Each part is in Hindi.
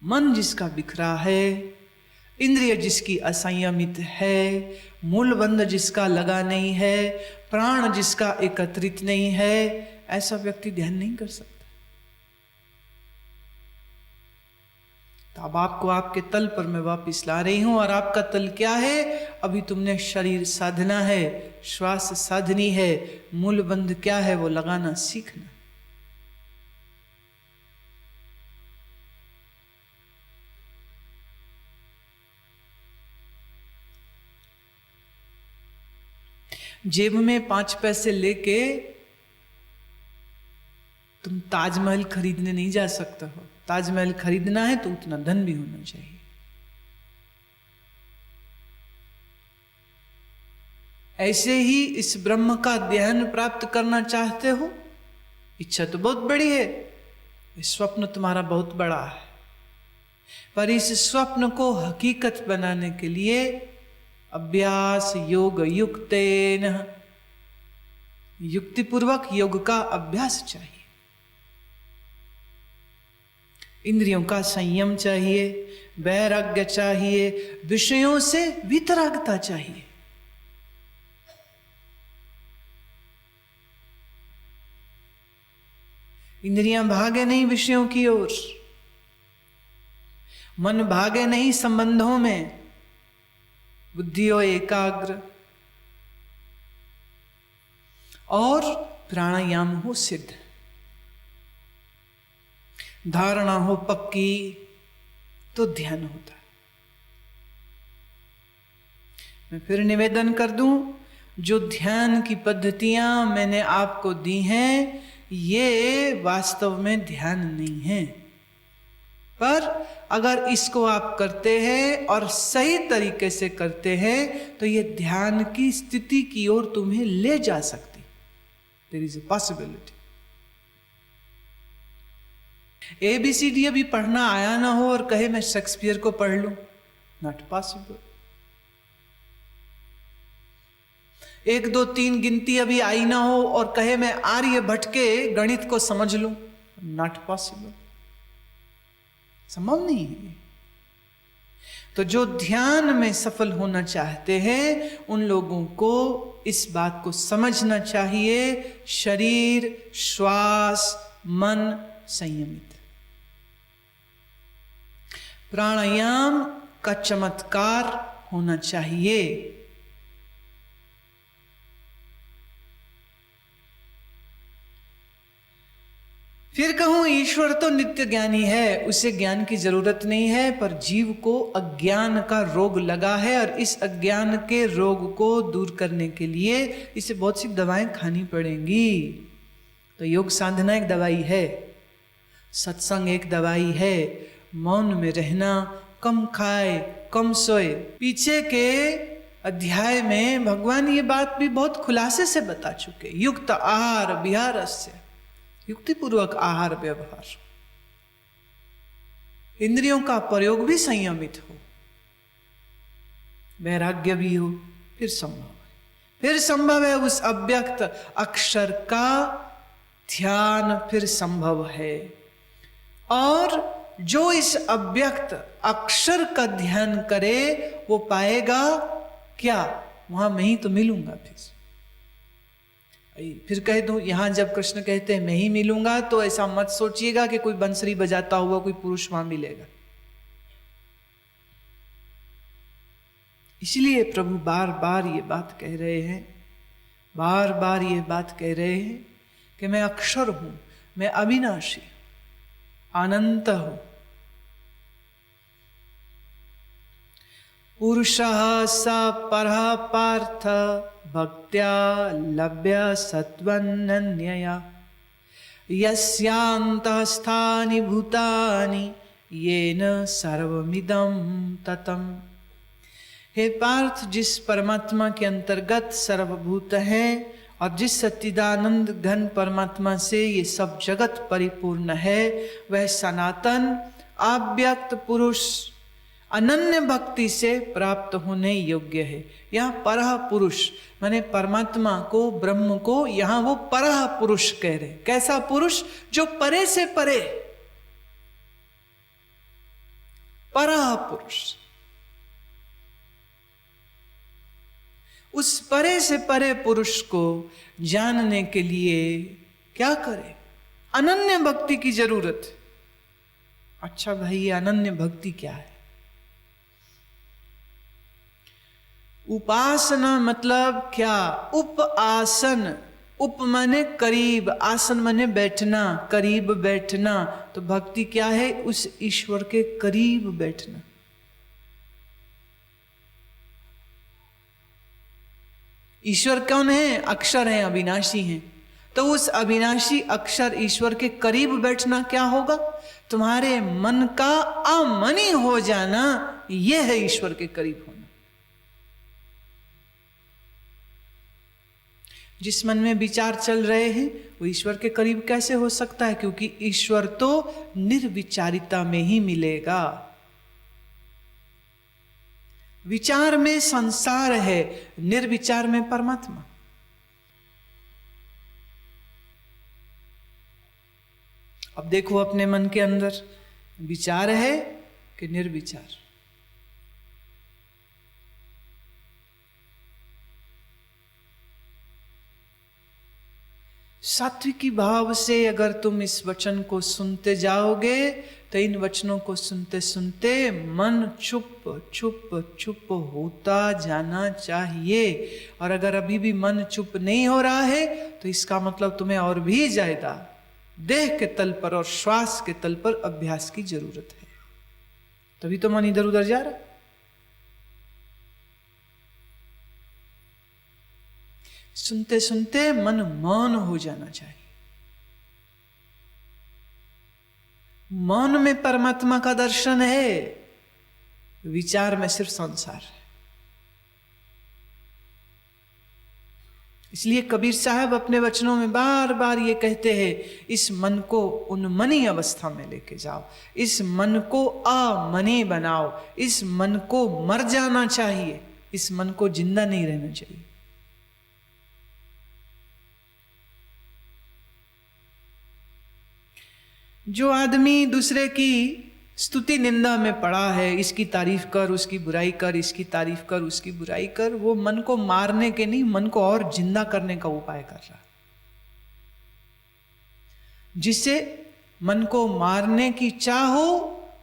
मन जिसका बिखरा है, इंद्रिय जिसकी असंयमित है, मूलबंध जिसका लगा नहीं है, प्राण जिसका एकत्रित नहीं है, ऐसा व्यक्ति ध्यान नहीं कर सकता। तो अब आपको आपके तल पर मैं वापस ला रही हूं। और आपका तल क्या है? अभी तुमने शरीर साधना है, श्वास साधनी है, मूलबंध क्या है? वो लगाना सीखना। जेब में 5 पैसे लेके तुम ताजमहल खरीदने नहीं जा सकते हो। ताजमहल खरीदना है तो उतना धन भी होना चाहिए। ऐसे ही इस ब्रह्म का ध्यान प्राप्त करना चाहते हो, इच्छा तो बहुत बड़ी है, स्वप्न तुम्हारा बहुत बड़ा है, पर इस स्वप्न को हकीकत बनाने के लिए अभ्यास योग युक्तेन, युक्तिपूर्वक योग का अभ्यास चाहिए। इंद्रियों का संयम चाहिए, वैराग्य चाहिए, विषयों से वितरागता चाहिए। इंद्रियां भागे नहीं विषयों की ओर, मन भागे नहीं संबंधों में, बुद्धि हो एकाग्र और प्राणायाम हो सिद्ध, धारणा हो पक्की तो ध्यान होता है। मैं फिर निवेदन कर दूं, जो ध्यान की पद्धतियां मैंने आपको दी हैं, ये वास्तव में ध्यान नहीं है, पर अगर इसको आप करते हैं और सही तरीके से करते हैं तो ये ध्यान की स्थिति की ओर तुम्हें ले जा सकती। There is a possibility. ABCD अभी पढ़ना आया ना हो और कहे मैं शेक्सपियर को पढ़ लूं, नॉट पॉसिबल। 1 2 3 गिनती अभी आई ना हो और कहे मैं आर्यभट्ट के गणित को समझ लूं, नॉट पॉसिबल, संभव नहीं है। तो जो ध्यान में सफल होना चाहते हैं उन लोगों को इस बात को समझना चाहिए, शरीर, श्वास, मन संयमित। प्राणायाम का चमत्कार होना चाहिए। फिर कहूं, ईश्वर तो नित्य ज्ञानी है, उसे ज्ञान की जरूरत नहीं है, पर जीव को अज्ञान का रोग लगा है और इस अज्ञान के रोग को दूर करने के लिए इसे बहुत सी दवाएं खानी पड़ेंगी। तो योग साधना एक दवाई है, सत्संग एक दवाई है, मौन में रहना, कम खाए कम सोए। पीछे के अध्याय में भगवान ये बात भी बहुत खुलासे से बता चुके। युक्त आहार विहारस्य, युक्तिपूर्वक आहार व्यवहार, इंद्रियों का प्रयोग भी संयमित हो, वैराग्य भी हो, फिर संभव है उस अव्यक्त अक्षर का ध्यान, फिर संभव है। और जो इस अव्यक्त अक्षर का ध्यान करे वो पाएगा क्या? वहां मैं ही तो मिलूंगा। फिर कह दूं, यहां जब कृष्ण कहते हैं मैं ही मिलूंगा, तो ऐसा मत सोचिएगा कि कोई बंसरी बजाता हुआ कोई पुरुष वहां मिलेगा। इसलिए प्रभु बार बार ये बात कह रहे हैं, बार बार ये बात कह रहे हैं कि मैं अक्षर हूं, मैं अविनाशी, अनंत हूं। पुरुषः स परः पार्थ भक्त्या लभ्य सत्त्वनन्यया यस्यान्तःस्थानि भूतानि येन सर्वमिदं ततम्। हे पार्थ, जिस परमात्मा के अंतर्गत सर्वभूत है और जिस सच्चिदानंद घन परमात्मा से ये सब जगत परिपूर्ण है, वह सनातन अव्यक्त पुरुष अनन्य भक्ति से प्राप्त होने योग्य है। यहाँ परह पुरुष माने परमात्मा को, ब्रह्म को, यहाँ वो परह पुरुष कह रहे। कैसा पुरुष? जो परे से परे, परा पुरुष। उस परे से परे पुरुष को जानने के लिए क्या करें? अनन्य भक्ति की जरूरत है। अच्छा भाई, ये अनन्य भक्ति क्या है? उपासना मतलब क्या? उप आसन, उप माने करीब, आसन माने बैठना, करीब बैठना। तो भक्ति क्या है? उस ईश्वर के करीब बैठना। ईश्वर कौन है? अक्षर है, अविनाशी हैं। तो उस अविनाशी अक्षर ईश्वर के करीब बैठना क्या होगा? तुम्हारे मन का अमनी हो जाना, यह है ईश्वर के करीब होना। जिस मन में विचार चल रहे हैं वो ईश्वर के करीब कैसे हो सकता है? क्योंकि ईश्वर तो निर्विचारिता में ही मिलेगा। विचार में संसार है, निर्विचार में परमात्मा। अब देखो अपने मन के अंदर विचार है कि निर्विचार? सात्विकी भाव से अगर तुम इस वचन को सुनते जाओगे तो इन वचनों को सुनते सुनते मन चुप चुप चुप होता जाना चाहिए। और अगर अभी भी मन चुप नहीं हो रहा है तो इसका मतलब तुम्हें और भी ज्यादा देह के तल पर और श्वास के तल पर अभ्यास की जरूरत है। तभी तो मन इधर उधर जा रहा है। सुनते सुनते मन मौन हो जाना चाहिए। मौन में परमात्मा का दर्शन है, विचार में सिर्फ संसार है। इसलिए कबीर साहब अपने वचनों में बार बार ये कहते हैं, इस मन को उन्मनी अवस्था में लेके जाओ, इस मन को अमनी बनाओ, इस मन को मर जाना चाहिए, इस मन को जिंदा नहीं रहना चाहिए। जो आदमी दूसरे की स्तुति निंदा में पड़ा है, इसकी तारीफ कर, उसकी बुराई कर, इसकी तारीफ कर, उसकी बुराई कर, वो मन को मारने के नहीं, मन को और जिंदा करने का उपाय कर रहा। जिससे मन को मारने की चाह हो,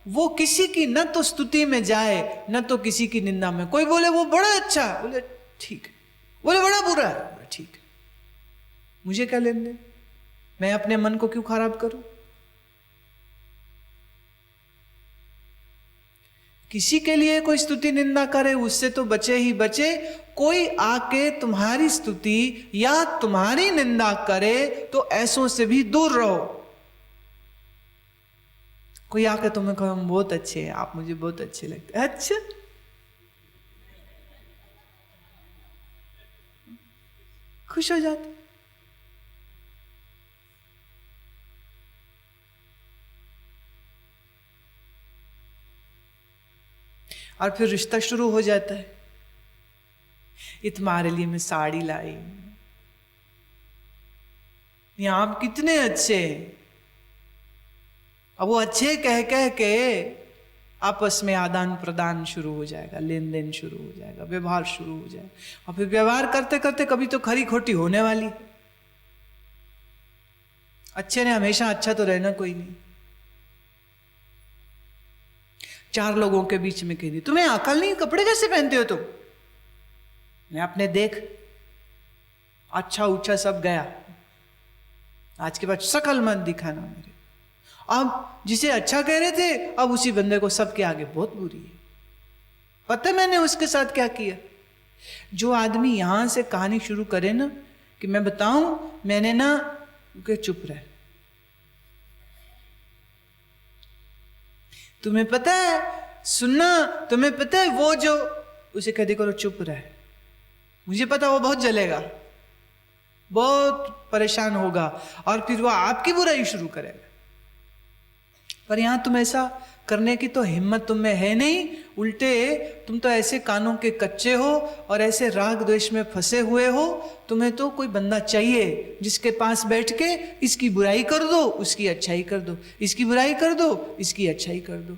वो किसी की न तो स्तुति में जाए न तो किसी की निंदा में। कोई बोले वो बड़ा अच्छा, बोले ठीक है, बोले बड़ा बुरा है, बोले ठीक है, मुझे क्या लेने देन? मैं अपने मन को क्यों खराब करूं? किसी के लिए कोई स्तुति निंदा करे उससे तो बचे ही बचे। कोई आके तुम्हारी स्तुति या तुम्हारी निंदा करे तो ऐसों से भी दूर रहो। कोई आके तुम्हें कहे हम बहुत अच्छे हैं, आप मुझे बहुत अच्छे लगते हैं, अच्छा खुश हो जाते। और फिर रिश्ता शुरू हो जाता है। ये तुम्हारे लिए मैं साड़ी लाई, ये आप कितने अच्छे। अब वो अच्छे कह कह के आपस में आदान प्रदान शुरू हो जाएगा, लेन देन शुरू हो जाएगा, व्यवहार शुरू हो जाएगा। और फिर व्यवहार करते करते कभी तो खरी खोटी होने वाली। अच्छे ने हमेशा अच्छा तो रहना कोई नहीं। चार लोगों के बीच में कह दी, तुम्हें अकल नहीं, कपड़े कैसे पहनते हो तुम? मैं अपने देख अच्छा ऊंचा सब गया, आज के बाद शकल मत दिखाना मेरे। अब जिसे अच्छा कह रहे थे, अब उसी बंदे को सबके आगे बहुत बुरी है। पता है मैंने उसके साथ क्या किया? जो आदमी यहां से कहानी शुरू करे ना कि मैं बताऊं मैंने ना, के चुप रहे। तुम्हें पता है सुनना, तुम्हें पता है वो जो, उसे कह दे करो चुप रहे। मुझे पता वो बहुत जलेगा, बहुत परेशान होगा और फिर वो आपकी बुराई शुरू करेगा। पर यहां तुम ऐसा करने की तो हिम्मत तुम में है नहीं। उल्टे तुम तो ऐसे कानों के कच्चे हो और ऐसे राग द्वेष में फंसे हुए हो। तुम्हें तो कोई बंदा चाहिए जिसके पास बैठ के इसकी बुराई कर दो, उसकी अच्छाई कर दो, इसकी बुराई कर दो, इसकी अच्छाई कर दो।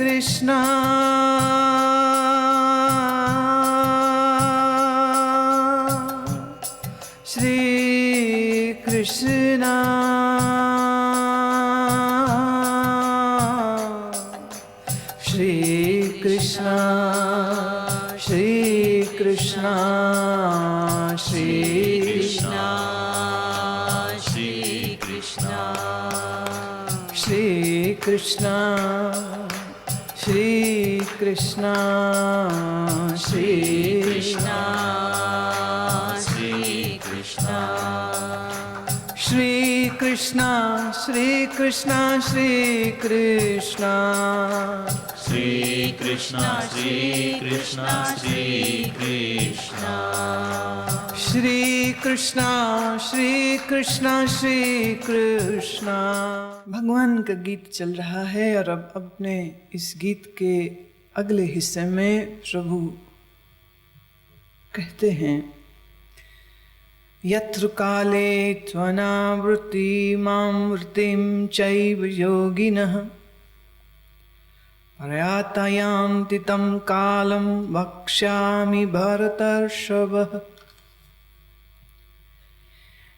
कृष्णा श्री कृष्णा श्री कृष्णा श्री कृष्णा श्री कृष्णा श्री कृष्णा श्री कृष्णा श्री कृष्णा श्री कृष्णा श्री कृष्णा श्री कृष्णा श्री कृष्णा श्री कृष्णा श्री कृष्णा श्री कृष्णा श्री कृष्णा श्री कृष्णा श्री कृष्णा श्री कृष्णा। भगवान का गीत चल रहा है और अब अपने इस गीत के अगले हिस्से में प्रभु कहते हैं यत्र काले त्वनावृत्ति मामृतिं चैव योगिनः प्रयातायान्ति तं कालं वक्ष्यामि भरतर्षभ।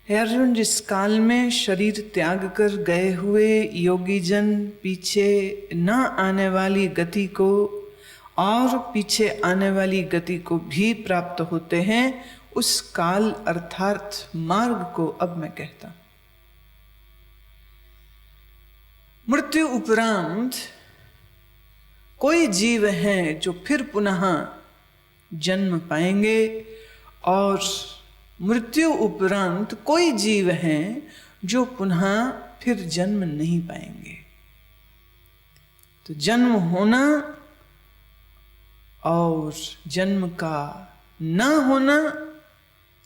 हे अर्जुन, जिस काल में शरीर त्याग कर गए हुए योगी जन पीछे न आने वाली गति को और पीछे आने वाली गति को भी प्राप्त होते हैं, उस काल अर्थात मार्ग को अब मैं कहता हूं। मृत्यु उपरांत कोई जीव हैं जो फिर पुनः जन्म पाएंगे और मृत्यु उपरांत कोई जीव हैं जो पुनः फिर जन्म नहीं पाएंगे। तो जन्म होना और जन्म का न होना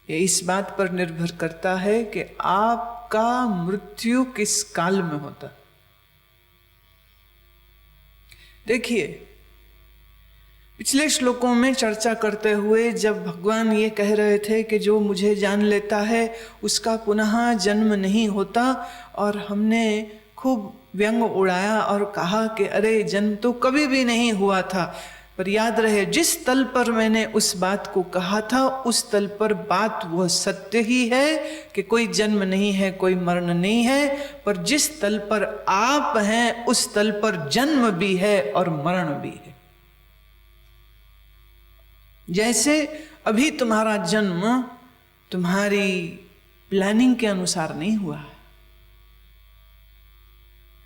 ये इस बात पर निर्भर करता है कि आपका मृत्यु किस काल में होता। देखिए, पिछले श्लोकों में चर्चा करते हुए जब भगवान ये कह रहे थे कि जो मुझे जान लेता है उसका पुनः जन्म नहीं होता, और हमने खूब व्यंग उड़ाया और कहा कि अरे जन्म तो कभी भी नहीं हुआ था, पर याद रहे जिस तल पर मैंने उस बात को कहा था उस तल पर बात वह सत्य ही है कि कोई जन्म नहीं है, कोई मरण नहीं है, पर जिस तल पर आप हैं उस तल पर जन्म भी है और मरण भी है। जैसे अभी तुम्हारा जन्म तुम्हारी प्लानिंग के अनुसार नहीं हुआ।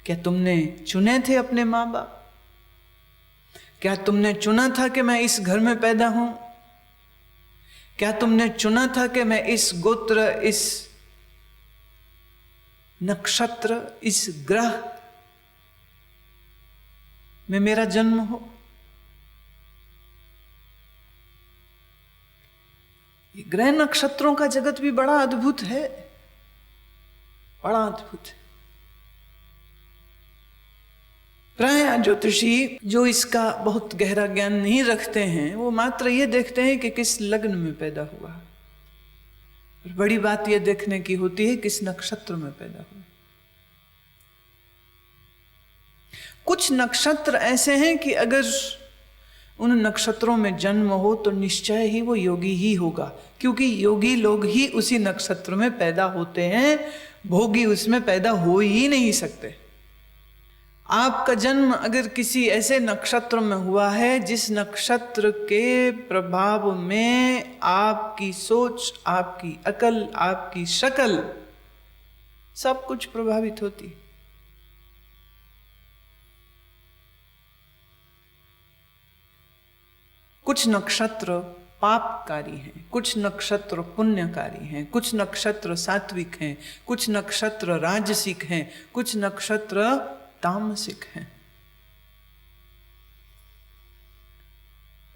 क्या तुमने चुने थे अपने माँ बाप? क्या तुमने चुना था कि मैं इस घर में पैदा हूं? क्या तुमने चुना था कि मैं इस गोत्र, इस नक्षत्र, इस ग्रह में मेरा जन्म हो? ये ग्रह नक्षत्रों का जगत भी बड़ा अद्भुत है, बड़ा अद्भुत है। प्राय ज्योतिषी जो इसका बहुत गहरा ज्ञान नहीं रखते हैं वो मात्र ये देखते हैं कि किस लग्न में पैदा हुआ, और बड़ी बात ये देखने की होती है किस नक्षत्र में पैदा हुआ। कुछ नक्षत्र ऐसे हैं कि अगर उन नक्षत्रों में जन्म हो तो निश्चय ही वो योगी ही होगा, क्योंकि योगी लोग ही उसी नक्षत्र में पैदा होते हैं, भोगी उसमें पैदा हो ही नहीं सकते। आपका जन्म अगर किसी ऐसे नक्षत्र में हुआ है जिस नक्षत्र के प्रभाव में आपकी सोच, आपकी अकल, आपकी शक्ल सब कुछ प्रभावित होती। कुछ नक्षत्र पापकारी हैं, कुछ नक्षत्र पुण्यकारी हैं, कुछ नक्षत्र सात्विक हैं, कुछ नक्षत्र राजसिक हैं, कुछ नक्षत्र तामसिक हैं।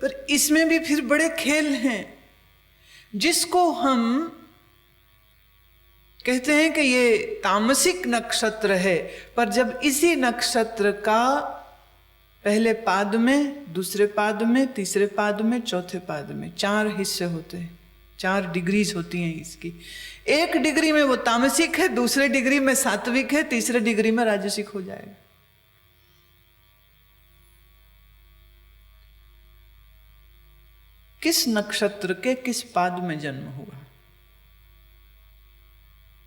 पर इसमें भी फिर बड़े खेल हैं। जिसको हम कहते हैं कि ये तामसिक नक्षत्र है, पर जब इसी नक्षत्र का पहले पाद में, दूसरे पाद में, तीसरे पाद में, चौथे पाद में 4 हिस्से होते हैं, 4 डिग्रीज होती हैं इसकी। 1 डिग्री में वो तामसिक है, दूसरे डिग्री में सात्विक है, तीसरे डिग्री में राजसिक हो जाएगा। किस नक्षत्र के किस पाद में जन्म हुआ।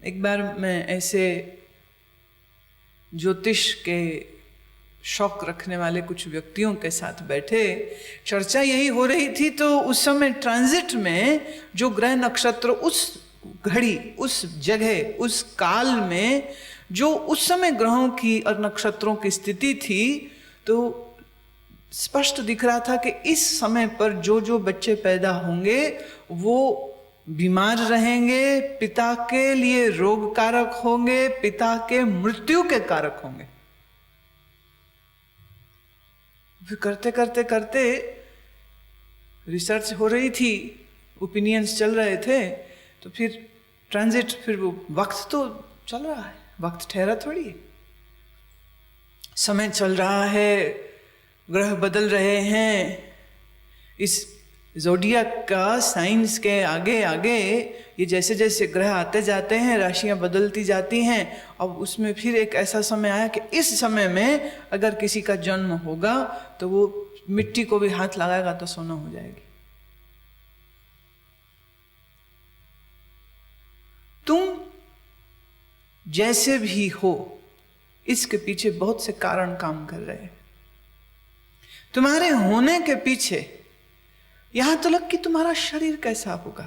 एक बार मैं ऐसे ज्योतिष के शौक रखने वाले कुछ व्यक्तियों के साथ बैठे, चर्चा यही हो रही थी, तो उस समय ट्रांजिट में जो ग्रह नक्षत्र उस घड़ी, उस जगह, उस काल में जो उस समय ग्रहों की और नक्षत्रों की स्थिति थी, तो स्पष्ट दिख रहा था कि इस समय पर जो जो बच्चे पैदा होंगे वो बीमार रहेंगे, पिता के लिए रोग कारक होंगे, पिता के मृत्यु के कारक होंगे। फिर करते करते करते रिसर्च हो रही थी, ओपिनियंस चल रहे थे, तो फिर ट्रांजिट, फिर वो वक्त तो चल रहा है, वक्त ठहरा थोड़ी है, समय चल रहा है, ग्रह बदल रहे हैं। इस ज़ोडिएक का साइंस के आगे आगे ये जैसे जैसे ग्रह आते जाते हैं, राशियां बदलती जाती हैं। अब उसमें फिर एक ऐसा समय आया कि इस समय में अगर किसी का जन्म होगा तो वो मिट्टी को भी हाथ लगाएगा तो सोना हो जाएगी। तुम जैसे भी हो, इसके पीछे बहुत से कारण काम कर रहे हैं। तुम्हारे होने के पीछे यहां तक कि तुम्हारा शरीर कैसा होगा,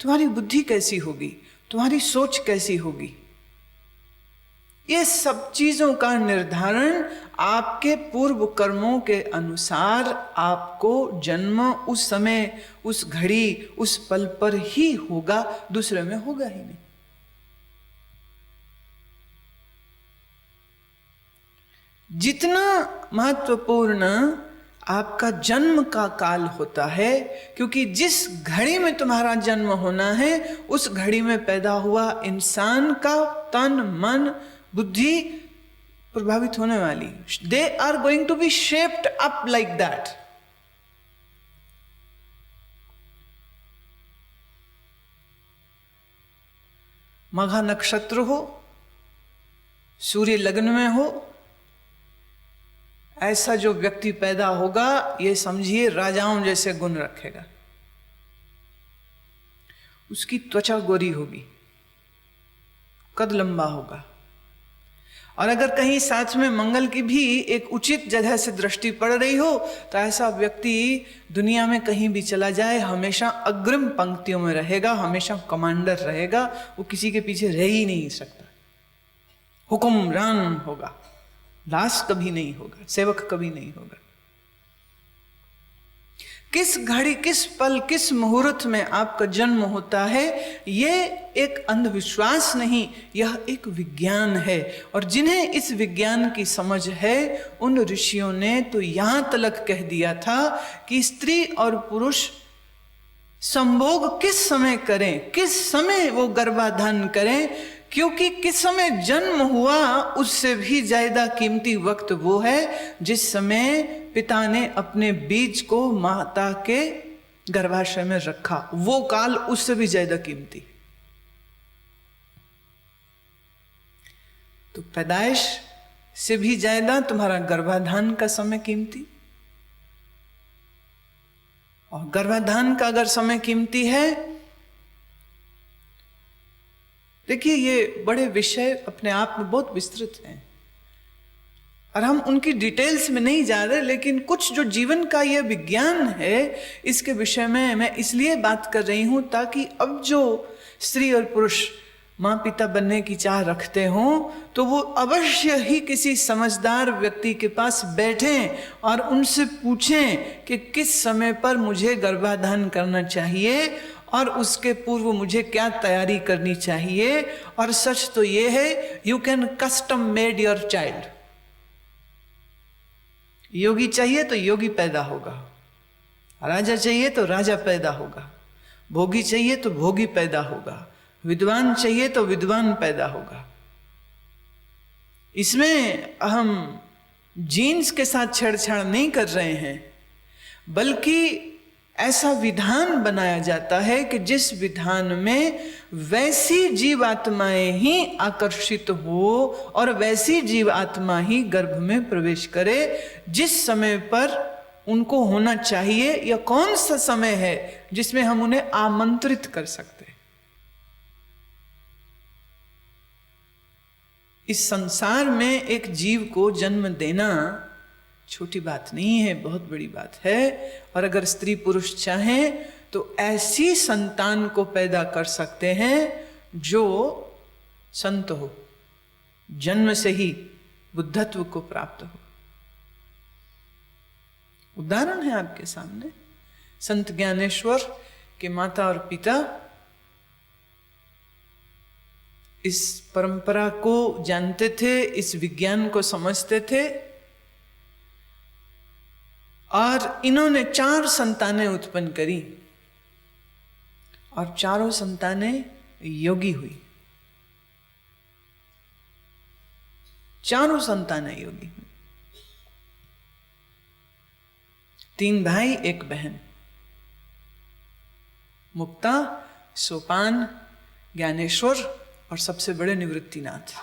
तुम्हारी बुद्धि कैसी होगी, तुम्हारी सोच कैसी होगी, ये सब चीजों का निर्धारण आपके पूर्व कर्मों के अनुसार आपको जन्म उस समय, उस घड़ी, उस पल पर ही होगा, दूसरे में होगा ही नहीं। जितना महत्वपूर्ण आपका जन्म का काल होता है, क्योंकि जिस घड़ी में तुम्हारा जन्म होना है उस घड़ी में पैदा हुआ इंसान का तन, मन, बुद्धि प्रभावित होने वाली। They are going to be shaped up like that. Magha नक्षत्र हो, सूर्य लग्न में हो, ऐसा जो व्यक्ति पैदा होगा ये समझिए राजाओं जैसे गुण रखेगा। उसकी त्वचा गोरी होगी, कद लंबा होगा, और अगर कहीं साथ में मंगल की भी एक उचित जगह से दृष्टि पड़ रही हो तो ऐसा व्यक्ति दुनिया में कहीं भी चला जाए हमेशा अग्रिम पंक्तियों में रहेगा, हमेशा कमांडर रहेगा, वो किसी के पीछे रह ही नहीं सकता, हुक्मरान होगा, दास कभी नहीं होगा, सेवक कभी नहीं होगा। किस घड़ी, किस पल, किस मुहूर्त में आपका जन्म होता है ये एक अंधविश्वास नहीं, यह एक विज्ञान है। और जिन्हें इस विज्ञान की समझ है उन ऋषियों ने तो यहां तक कह दिया था कि स्त्री और पुरुष संभोग किस समय करें, किस समय वो गर्भाधान करें, क्योंकि किस समय जन्म हुआ उससे भी ज्यादा कीमती वक्त वो है जिस समय पिता ने अपने बीज को माता के गर्भाशय में रखा, वो काल उससे भी ज्यादा कीमती। तो पैदाइश से भी ज्यादा तुम्हारा गर्भाधान का समय कीमती, और गर्भाधान का अगर समय कीमती है, देखिए ये बड़े विषय अपने आप में बहुत विस्तृत हैं और हम उनकी डिटेल्स में नहीं जा रहे, लेकिन कुछ जो जीवन का ये विज्ञान है इसके विषय में मैं इसलिए बात कर रही हूं ताकि अब जो स्त्री और पुरुष माँ पिता बनने की चाह रखते हों तो वो अवश्य ही किसी समझदार व्यक्ति के पास बैठें और उनसे पूछें कि किस समय पर मुझे गर्भाधान करना चाहिए और उसके पूर्व मुझे क्या तैयारी करनी चाहिए। और सच तो ये है, you can custom made your child. योगी चाहिए तो योगी पैदा होगा, राजा चाहिए तो राजा पैदा होगा, भोगी चाहिए तो भोगी पैदा होगा, विद्वान चाहिए तो विद्वान पैदा होगा। इसमें हम जीन्स के साथ छेड़छाड़ नहीं कर रहे हैं, बल्कि ऐसा विधान बनाया जाता है कि जिस विधान में वैसी जीवात्माएं ही आकर्षित हो और वैसी जीवात्मा ही गर्भ में प्रवेश करे जिस समय पर उनको होना चाहिए, या कौन सा समय है जिसमें हम उन्हें आमंत्रित कर सकते हैं। इस संसार में एक जीव को जन्म देना छोटी बात नहीं है, बहुत बड़ी बात है। और अगर स्त्री पुरुष चाहें तो ऐसी संतान को पैदा कर सकते हैं जो संत हो, जन्म से ही बुद्धत्व को प्राप्त हो। उदाहरण है आपके सामने, संत ज्ञानेश्वर के माता और पिता इस परंपरा को जानते थे, इस विज्ञान को समझते थे, और इन्होंने 4 संतानें उत्पन्न करी और चारों संतानें योगी हुई। चारों संतानें योगी हुई। 3 भाई 1 बहन, मुक्ता, सोपान, ज्ञानेश्वर और सबसे बड़े निवृत्तिनाथ।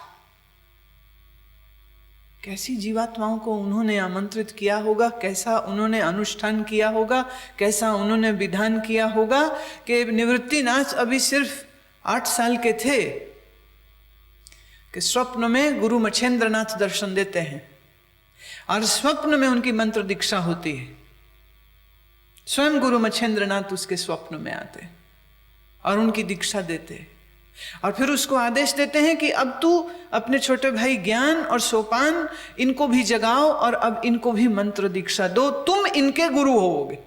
कैसी जीवात्माओं को उन्होंने आमंत्रित किया होगा, कैसा उन्होंने अनुष्ठान किया होगा, कैसा उन्होंने विधान किया होगा कि निवृत्तिनाथ अभी सिर्फ 8 साल के थे कि स्वप्न में गुरु मच्छेंद्रनाथ दर्शन देते हैं और स्वप्न में उनकी मंत्र दीक्षा होती है। स्वयं गुरु मच्छेंद्रनाथ उसके स्वप्न में आते और उनकी दीक्षा देते और फिर उसको आदेश देते हैं कि अब तू अपने छोटे भाई ज्ञान और सोपान इनको भी जगाओ और अब इनको भी मंत्र दीक्षा दो, तुम इनके गुरु होवोगे।